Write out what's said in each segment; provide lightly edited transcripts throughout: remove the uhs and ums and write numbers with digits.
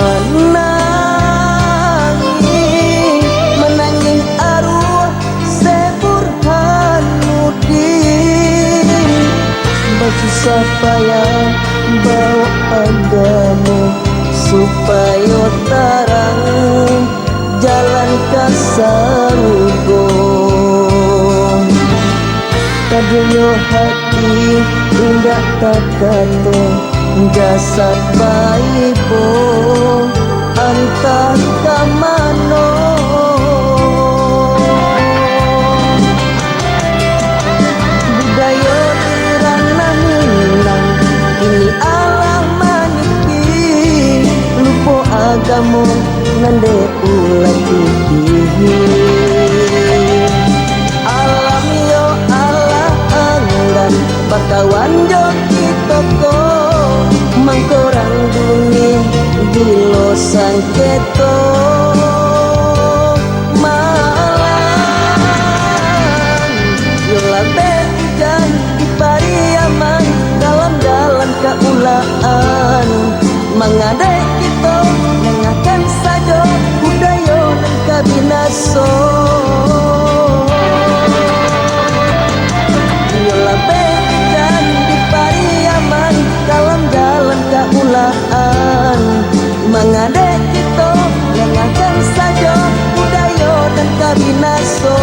menangi menangi arwah Seburhanuddin bersusah payah bawa agama supaya terang jalan kasarugong. Kadunya hati indah tak kata jasad baibo antah kamano. Budaya dirana Minang ini Allah maniki lupa agama nande ulah titi. Alam yo Allah anggan bakawan joki toko mangkorang dunia gilo sangketo malam yo labe hujan di pariaman dalam jalan kaulaan mengadai kita mengakan saja budaya dan kabinaso. Yo labe hujan di pariaman dalam jalan kaulaan mengadai kita mengakan saja budaya dan kabinaso.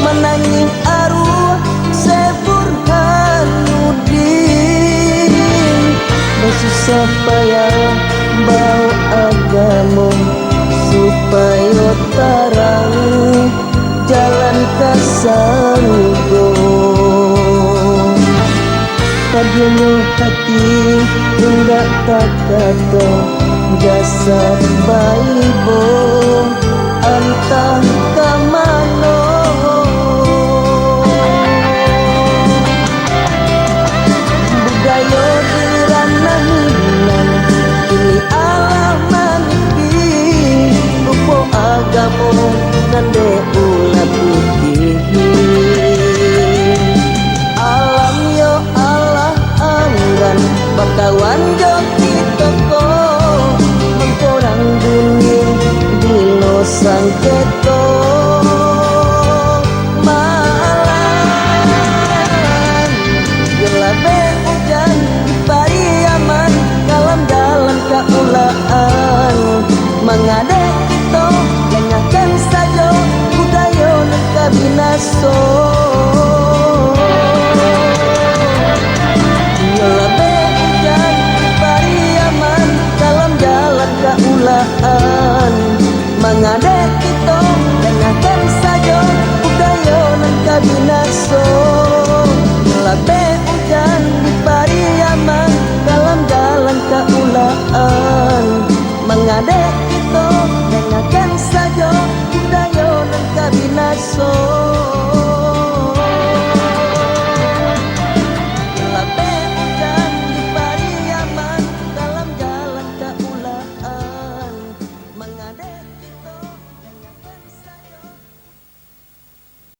menangi arwah Seburhanuddin bersusah payah bawa agama supaya terang jalan kasarugong. Kadunya hati indah tak kata jasad baibo antah kamano. Budaya dirana Minang ini Allah maniki lupa agama nande ulah putih. Alam yo Allah anggan bakawan joki toko mangkorang dunia dilo sangketo malam yo labe hujan di pariaman dalam jalan kaulaan mengadai kita dengarkan saja budaya dan kabinaso. Yo labe hujan di pariaman dalam jalan kaulaan mengadai kita dengarkan saja budaya dan kabinaso. Yo labe hujan di pariaman dalam jalan kaulaan mengadai kita dengarkan saja budaya dan kabinaso.